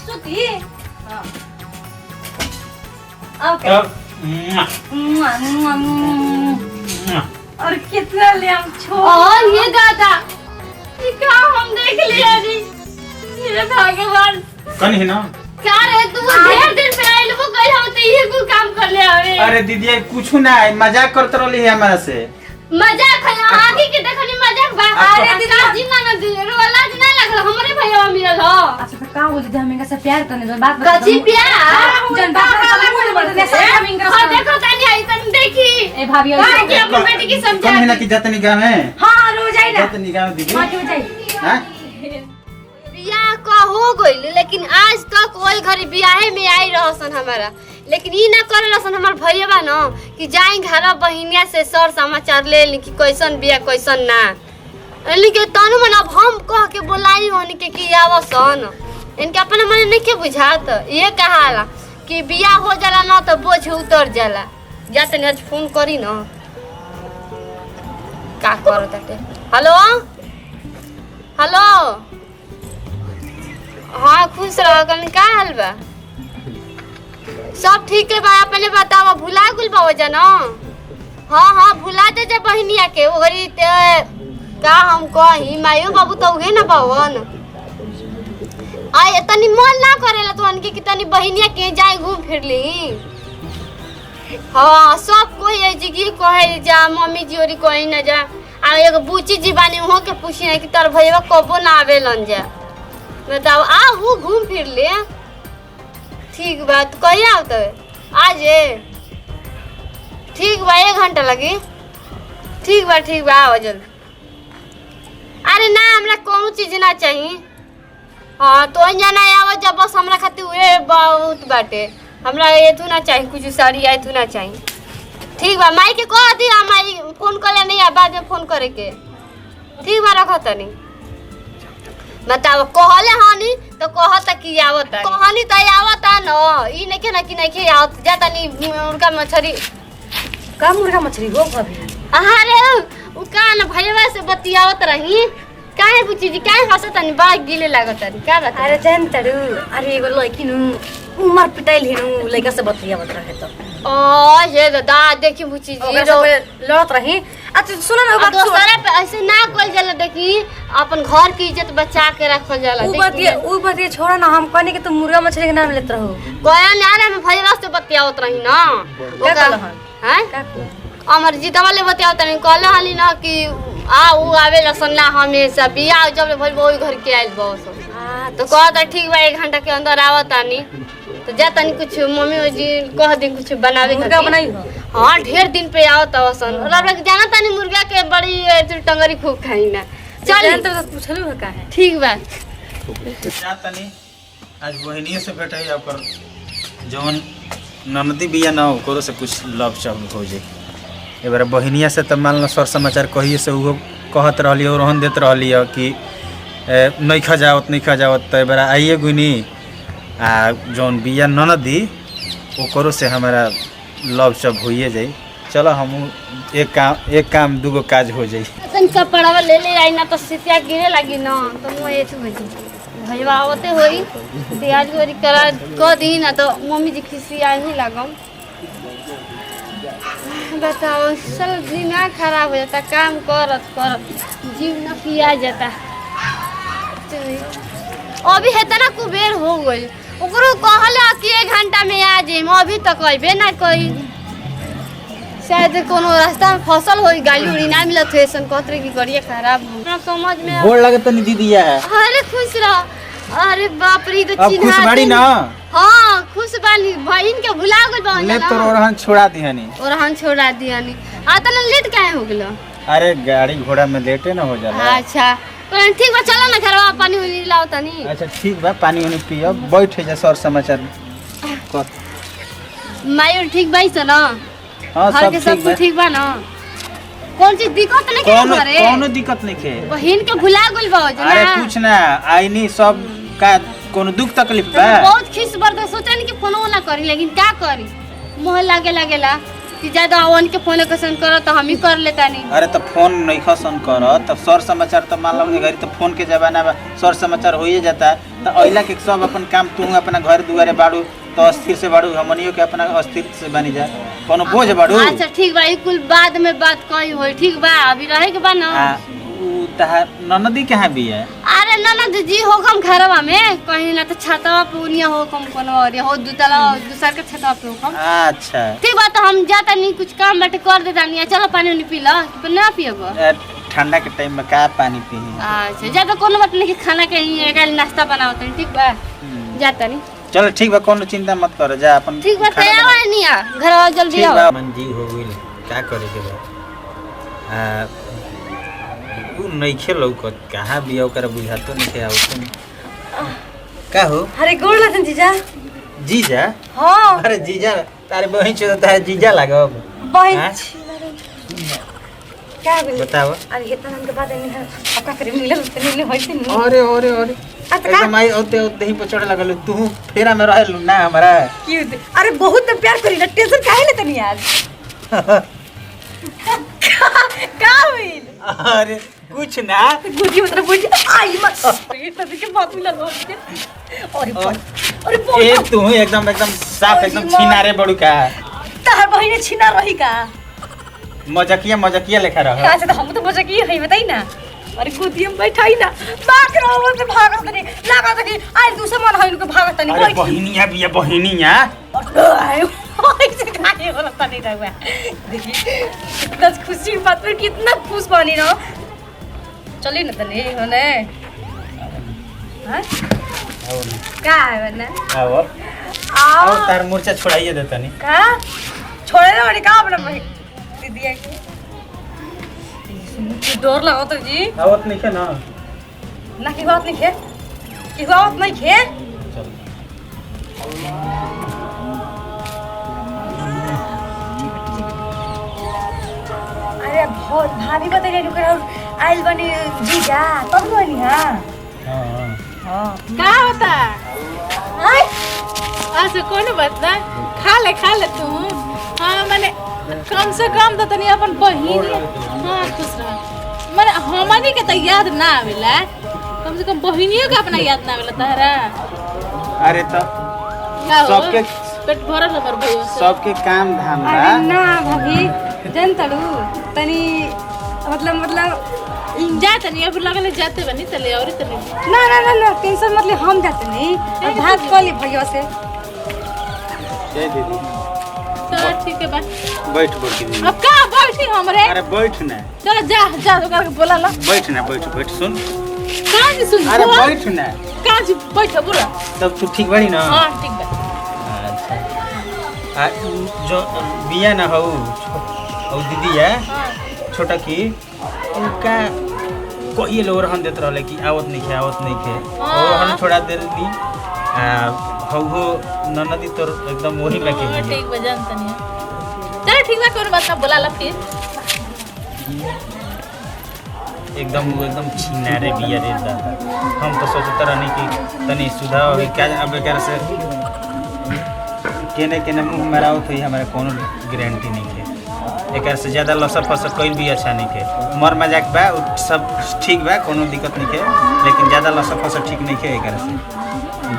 सुती हां ओके और कितना ले हम छोड़ ये दादा ये क्या हम देख लिया जी मेरे भगवान कहीं ना क्या रे तू ढेर दिन पे आइल वो कह हम तो ये को काम कर ले आवे अरे दीदी कुछ ना है मजाक करत रहली है हमरा से मजाक है आगे के देखनी मजाक बा अरे दीदी जिन्ना न दे रोला जिन्ना लगल हमरे भैया मिलल हो अच्छा तो का बोली थे हमें से प्यार करने दो बात कची प्यार जन बात बोल बोल दे सब हमें हां देखो तनी आई तन देखी ए भाभी कि अपनी बेटी की समझा कहीं ना कि जतनी गांव है हां रोज आई ना जतनी गांव दीदी मां क्यों जाई हां बियाह का हो गइल लेकिन आज तक ओई घरे बियाहे में आई रहसन हमारा लेकिन ई ना करे रहसन हमर भैया बा न कि जाई घर बहिनिया से सर समाचार ले ली कि कैसन बिया कैसन ना लेकिन तनु मन अब हम कह के बोलाई होनी के कि आवसन इनके अपन मन नहीं के बुझात ये कहाला कि बियाह हो जाला ना तो बोझ उतर जाला जाते आज फोन करी न का करो ताटे हेलो हेलो हाँ खुश रहो कल का हाल बा सब ठीक है बा अपने बताओ भुला गुल बा वजन हाँ हाँ भुला दे जे बहनिया के ओगरी का हम कही मायो बाबू तो उगे ना बावन आय तनी मन ना करेला तो अनके कि तनी बहनिया के जाए घूम फिर ली हाँ सब कोई है जी की कहे जा मम्मी जी ओरी कोई ना जा आ एगो बूची जी बानी हो के पूछी है कि तोर भैया कबो ना आवेलन जा बताओ आ वो घूम फिर ले ठीक बात कही आओ तो आज ठीक बा 1 घंटा लगी ठीक बा आओ जल्दी अरे ना हमरा कोनो चीज ना चाहिए हाँ तो जाना आवा जब बस हमरा खातिर उहे बहुत बाटे हमरा एथु ना चाहिए कुछ साड़ी एथु ना चाहिए ठीक बा माई के कह दी माई फोन कर ले नहीं आ बाद में फोन करे के ठीक बा रखो तनी बताओ कहले हनी तो कहता कि आवता कहनी त आवता न ई नके न कि नके आवत जाता नी मुर्गा मछली का मुर्गा मछली हो भाभी अरे उ का न भैया से बतियावत रही काहे पूछी जी काहे हंसत नी बा गिले लागत नी का बात अरे जान तरू अरे एगो लड़की नु उमर पिटाइल हिनु लड़का से बतियावत रहे तो ओ ये दादा देखी पूछी जी ओकरा से लड़त रही अच्छा सुन ना बात दोसरा पे ऐसे ना कल जाला देखी अपन घर की इज्जत बचा के रखल जाला उ बतिया छोड़ा ना हम कहने कि तू मुर्गा मछली के नाम लेत रहो कोया ना रे मैं भैया से बतियावत रही ना का कहलन हैं का अमर जीता वाले बतियावत नहीं कहले हली ना कि उ आवे लसन ना हमेशा बियाह जब भइल वही घर के आइल बस तो कहता ठीक बा 1 घंटा के अंदर आवत आनी तो जा तनी कुछ मम्मी जी कह दी कुछ बनावे मुर्गा बनाई हो हां ढेर दिन पे आवत वसन रब जाना तनी मुर्गा के बड़ी टंगरी खूब खाई ना चल जान तो पूछलू है का है ठीक बा जा तनी आज बहनिए से भेट है पर जवन ननदी बिया ना ओकरो से कुछ लव चल हो जाए ए बार बहनिया से त मान लो सर समाचार कहिए से उहो कहत रहली और रहन देत रहली कि नहीं खा जावत तो ए बार आइए गुनी आ जौन बिया ननदी ओकरो से हमारा लव सब होइए जाई चलो हम एक काम दूगो काज हो जाई तन कपड़ा ले ले आई ना तो सितिया गिरे लगी ना तो मुंह एथ हो जी भैया आवते होई तैयार गोरी करा क दी ना तो मम्मी जी खिसी आई ही लागम बताओ चल दिमाग खराब हो जाता काम करत जीव न किया जाता अभी हेता ना कुबेर हो गई ओकरो कहला कि 1 घंटा में आ जाई अभी तक अइबे ना कई शायद कोनो रास्ता में फसल होई गाड़ी उड़ी ना मिलत है सन कहतरे की गाड़ी खराब हो समझ में गोड़ लगे तनी दीदीया अरे खुश रह अरे बाप रे तो अब चिन्हा खुश बाड़ी ना हां खुश बानी बहन के भुला गइल बा ले तो रहन छोड़ा दिहनी और हम छोड़ा दियानी आ तने लेट काहे हो गेलो अरे गाड़ी घोड़ा में लेटे ना हो जाला अच्छा तो ठीक बा चलो ना घरवा पानी उनी लाओ तनी अच्छा ठीक बा पानी उनी पियो बैठ जा सर समाचार कर मायूर ठीक बाई स ना हां घर के सब ठीक बा ना कौन चीज दिक्कत नहीं के घरे कोनो दिक्कत नहीं के बहन के भुला गइल बा जना अरे कुछ ना आईनी सब का कोनो दुख तकलीफ बा बहुत खिस बर्द सोचनी कि फोनो ना करी लेकिन का करी मोह लागेला कि ज्यादा अवन के फोन कैसन करो तो हम ही कर लेता नहीं। अरे तो फोन नहीं खसन कर तब सर समाचार तो मान लो घड़ी तो फोन के जमाना में सर समाचार हो ही जाता है। तो अइला के सब अपन काम तू अपना घर दुआरे बाड़ू तो अस्थिर से बाड़ू हमनियो के अपना अस्थिर से बनी जा कोनो बोझ बाड़ू। अच्छा ठीक बा, कुल बाद में बात कही होई। ठीक बा, अभी रहे के बा ना। तहार ननदी कहाँ भी है? अरे ननद जी हो कम घरवा में कहीं ना तो छतवा पे उनिया हो कम कोनो और हो दूसरा के छतवा पे हो कम। अच्छा ठीक बा, तो हम जाता नहीं कुछ काम बाटे कर देता नहीं। चलो पानी उनी पी लो कि ना पिएगो? ठंडा के टाइम में का पानी पी? अच्छा ज्यादा कोनो बात नहीं कि खाना के ही नाश्ता बनाओ तनी। ठीक बा, जाता नहीं। चलो ठीक बा, कोनो चिंता मत करो, जा अपन। ठीक बा, तैयार है नहीं आ घरवा जल्दी आओ। मंजी हो गइल का करे के बा? उ नहीं खेलो को कहां भी ओकर बुझातो नहीं के आओ का हो? अरे गोड़ लगन जीजा। जीजा? हां। अरे जीजा तारे बहिन छ तारे जीजा लागब। बहिन क्या बोल बताओ। अरे इतना दिन के बाद नहीं है अब का करे मिलल तो नहीं होइते नहीं। अरे अरे अरे एकदम आई ओते ओते ही पचड़ लगल तू फेरा में रहल ना हमरा। क्यों? अरे बहुत प्यार करी ना, टेंशन काहे लेते नहीं आज? का होइल? अरे कुछ ना गुजी मतलब गुजी आई मत ये तभी के बात मिलल हो के। अरे ए तू एकदम साफ एकदम छीनारे बड़ू का। तार बहिने छीना रही का? मजाकिया लेखा रह। अच्छा तो हम तो मजाकिया है बताई ना। अरे गोदी में बैठाई ना बाक रहो तो भागत नहीं लागत कि आज दूसरा मन है के भागत नहीं। अरे बहिनिया बिया बहिनिया ऐसे खाने वाला तो नहीं रहा। देखिए कितना खुशी की बात है, कितना खुश बनी ना। चलिए ना तने होने हां का है वरना आओ तार मूर्छा छोड़ाइए दे तनी का छोड़े ना बड़ी का अपना दीदी के डर लगा तो जी आवत नहीं के ना ना की बात नहीं खे की बात नहीं खे। चल अरे बहुत भाभी बता रही रुक आइल बनी जीजा तब बनी। हां हां का होता? हाय ऐसे कोनो बात ना, खा ले तू। हाँ माने कम से कम तो तनी अपन बहिनी। हाँ खुश रह। माने हमनी के तो याद ना आवेला, कम से कम बहिनियों के अपना याद ना आवेला तहरा। अरे तो सबके पेट भरल हमर भैया से। सबके काम धाम बा। अरे ना भाभी जनतड़ू तनी मतलब जा तनी अब लगले जाते बनी तले और तनी ना टेंशन मतलब हम जाते नहीं और भाग कली भैया से। जय दीदी तो ठीक है बा बैठ दीदी। अब का बैठी हमरे? अरे बैठ ना। चलो जा तो करके बोला ला। बैठ ना बैठ सुन। का जी सुन? अरे बैठ ना। का जी बैठ बुरा। तब तू ठीक बड़ी ना? हां ठीक बा। अच्छा जो बिया ना हो और दीदी है छोटा की उनका कोई लोग रहन देत रहले कि आवत नहीं खे और हम थोड़ा देर दी हो ननदी तोर एकदम वही में के। ठीक बजान तनी चल ठीक बा कोई बात ना बोला ला फिर। एकदम छीना रे बिया रे दादा। हम तो सोचत रहनी कि तनी सुधा हो क्या अब एकर से केने मुंह मराओ तो हमारे कोनो गारंटी नहीं है। एक से ज्यादा लसर फसर कोई भी अच्छा नहीं है। मर मजाक बा सब ठीक बा कोनो दिक्कत नहीं है, लेकिन ज्यादा लसर फसर ठीक नहीं है। एक से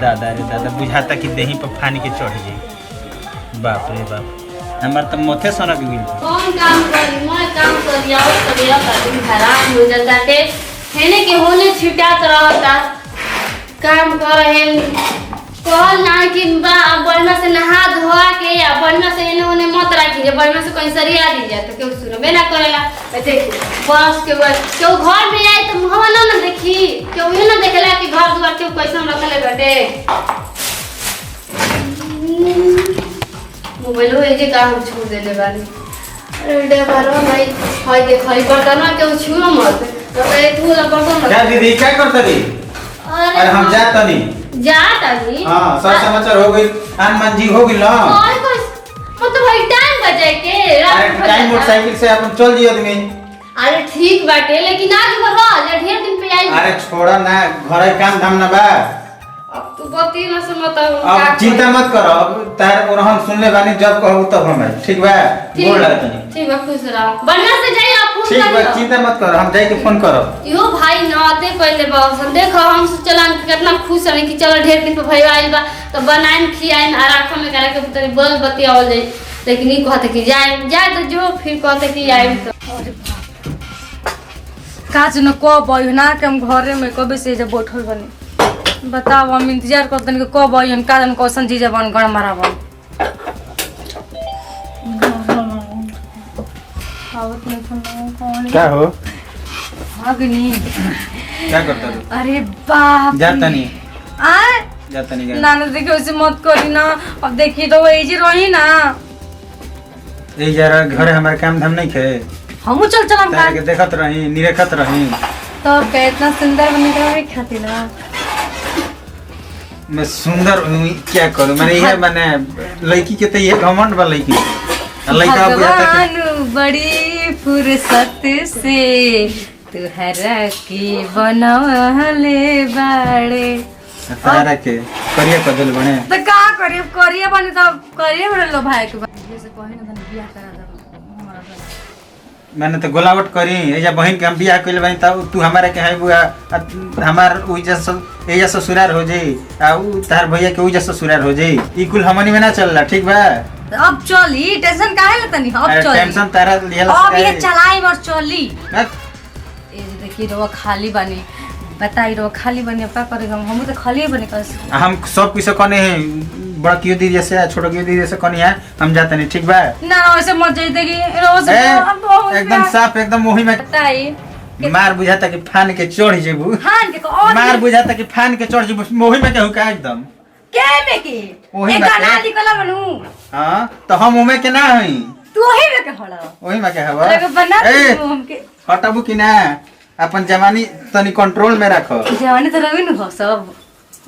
दादा रे दादा बुझाता कि देही पर फानी के चढ़ जाई। बाप रे बाप हमार तो मोथे सनक गेल। कौन काम करी मैं काम करिया और करिया दिन हैरान हो जाता थे हेने के होने छिटात रहता काम कर है कहल ना कि बढ़िया से नहा धोआ के या बढ़िया से इन्हें उन्हें मत रखिए, बढ़िया से कहीं सरिया दीजिए तो क्यों सुनबे ना करेला। देखिए बस के बाद क्यों घर में आए तो मुहवा ना देखी क्यों ये ना देखेला कि घर दुआर क्यों कैसे रखले बटे। मोबाइल हो जे काम छोड़ देले बानी। अरे डे बारो भाई हाय देख हाय बर्तन क्यों छुओ मत तो ए तू बर्तन क्या दीदी क्या करत री? अरे हम जात तनी जाता नहीं। हां सब समाचार हो गई आन जी हो गई ना। और कुछ मतलब भाई टाइम बचे के अरे टाइम मोटरसाइकिल से अपन चल जियो आदमी। अरे ठीक बाटे लेकिन आज भर ढेर दिन पे आई। अरे छोड़ा ना घर काम धाम ना बा। अब तू बती न से मत अब चिंता मत करो, अब तार और हम सुन ले बानी, जब कहू तब हमें ठीक बा। बोल रहा तनी ठीक बा, खुश रहो, बढ़िया से जाइए आप फोन ठीक बा, करियो। चिंता मत करो, हम जाई के फोन करब। यो भाई नाते पहले बस देखो हम चलन कितना खुश रहे कि चलो ढेर दिन पे भाई आइल बा तो बनाइन खियाइन आ राखो में करा के तनी बल बती आवल जाई, लेकिन ई कहते कि जाए तो जो फिर कहते कि आइल तो काज न कब आई ना के हम घरे में कबे से जब बैठल बनी। बताओ हम इंतजार करतन कि कब आई हम काजन कौसन चीज बन गण मारा बन। आवत नहीं फोन कौन क्या हो अग्नि क्या करता तू? अरे बाप जाता नहीं आ जाता नहीं नाना देखिए वैसे मत करी ना। अब देखिए तो वही जी रही ना, ए जरा घर हमारे काम धाम नहीं खे, हम चल चलम तारे के देखत रही, निरेखत रही। तो इतना सुंदर बने के खाती ना मैं सुंदर हूँ, क्या करूँ मैंने ये मैंने लड़की के तो ये घमंड बा लड़की के। लड़का बुझाता भगवान बड़ी फुर्सत से तुहरा के बनवले बाड़े। कि तारा के करिया कदल बने तो का करिए करिए बने तो करिए बने लो भाई के जैसे कहे ना तने बियाह करा दे हमारा से। मैंने तो गोलावट करी एजा बहन के हम बियाह कइले बानी, तब तू हमारे के है बुआ हमार उइजा एजा ससुरार हो जाई आ उ तार भैया के उइजा ससुरार हो जाई। ई कुल हमनी में ना चलला ठीक बा। अब चली टेंशन काहे लेतनी अब अरे चली टेंशन तारा लिहला अब ये चलाई और चली। मत ए देखिए रो खाली बनी बताई रो खाली बनी अब का करेगा हम तो खाली बनी कस। हम सब किसे कने हैं बड़ा क्यों दी जैसे छोटा क्यों दी जैसे कने है हम जाते नहीं ठीक बा। ना ऐसे मत जाई देखी रोज एकदम साफ एकदम वही में बताई मार बुझाता कि फान के चढ़ जेबू। हां के और मार बुझाता कि फान के चढ़ जेबू मोही में कहू का एकदम के में के ओही एक में के? गाना निकला बनू हां तो हम उमे के ना हई तू ही में के होला वही में के हवा। अरे बना ए, तू हमके हटाबू कि ना अपन जवानी तनी कंट्रोल में रखो। जवानी तो रविन हो सब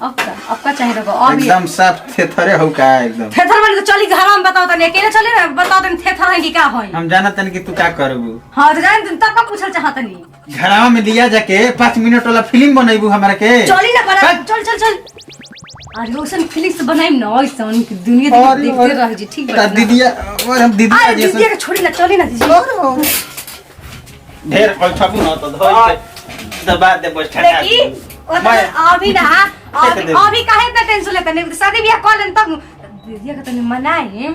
अब का चाहिए रखो अब एकदम साफ थेथरे हो का एकदम। थेथर बनी तो चली घर में बताओ तनी अकेले चले ना बताओ तनी थेथर है कि का होई। हम जानत तनी कि तू का करबू। हां तो जान तब का पूछल चाहतनी घरावा में लिया जाके 5 मिनट वाला फिल्म बनैबू हमरा के। चली ना बड़ा चल चल चल अरे ओसन फिलिक्स बनाइम ना ओसन की दुनिया देखते रह जी ठीक बा दीदिया और हम दीदी अरे दीदी के छोड़ी ना चली ना दीदी ढेर बैठबू ना तो धोई के दबा दे बस ठंडा। देखी अभी ना अभी काहे इतना टेंशन लेता नहीं शादी ब्याह कर लेन तब दीदी के तनी मनाई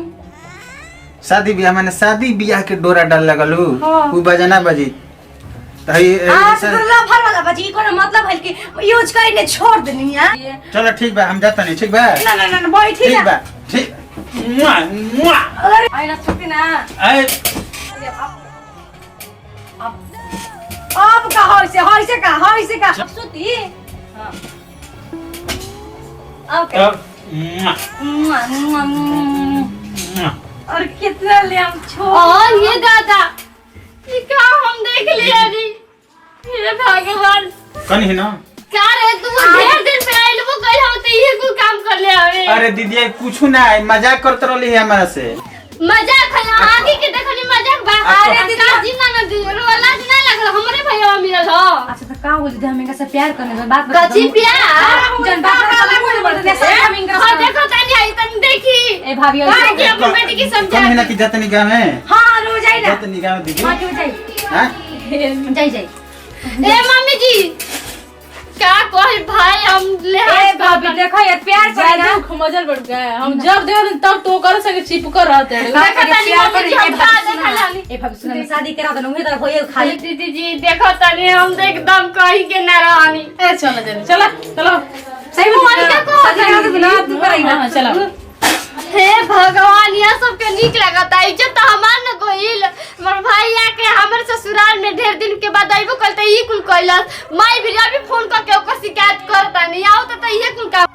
शादी ब्याह माने शादी ब्याह के डोरा डाल लगलू हाँ। उ बजना बजी तही आज लफर वाला बजी कोनो मतलब है कि यूज करने छोड़ देनी है। चलो ठीक बा हम जाता नहीं ठीक बा। ना ना ना बैठी ठीक ना बा ठीक मुआ मुआ अरे आइना छुट्टी ना ए अब का होई से का अब सुती हां ओके और कितना ले हम छोड़ ये दादा ये का हम देख लिया जी हे भगवान कनी है ना का रे तू ढेर दिन पे आइल वो कह हम तो ये कुल काम कर ले आवे। अरे दीदी कुछ ना है मजाक करत रहली है हमरा से। मजाक है आगे के देखनी मजाक बा। अरे दीदी जिन्ना ना दी रोला ना लगल हमरे भैया मिलल हो। अच्छा तो का हो दीदी हम इनका से प्यार करने में बात कची प्यार जन बात कर बोल दे सब हम इनका हां देखो तनी आई तनी देखी ए भाभी हां के अपन बेटी की समझा कनी है ना कि जातनी गांव में। हां रो जाई ना जातनी गांव दीदी हां जो जाई हां जाई ए मम्मी जी क्या कोई भाई हम ले ए भाभी देखो ये प्यार करे ना जादू खमजल बढ़ गया हम जब देखो तब तो कर सके चिपक रहते हैं। का करिए प्यार करे हम ए का भाभी देखा लाली ए भाभी सुन शादी करा दे उहे तो होए खाली दीदी जी देखो तनी हम तो एकदम कहीं के ना रहनी। ए चलो जल्दी चलो चलो सही में मोनिका को शादी करा दे ना तू कराई ना हाँ, चलो हे भगवान यह सब के निक लगता इज्जत तो हमार न गोइल मोर भाई आके हमर ससुराल में ढेर दिन के बाद आइबो कल त ई कुल कैलस माई भी अभी फोन करके ओकर शिकायत करता नहीं आओ त ये कुल का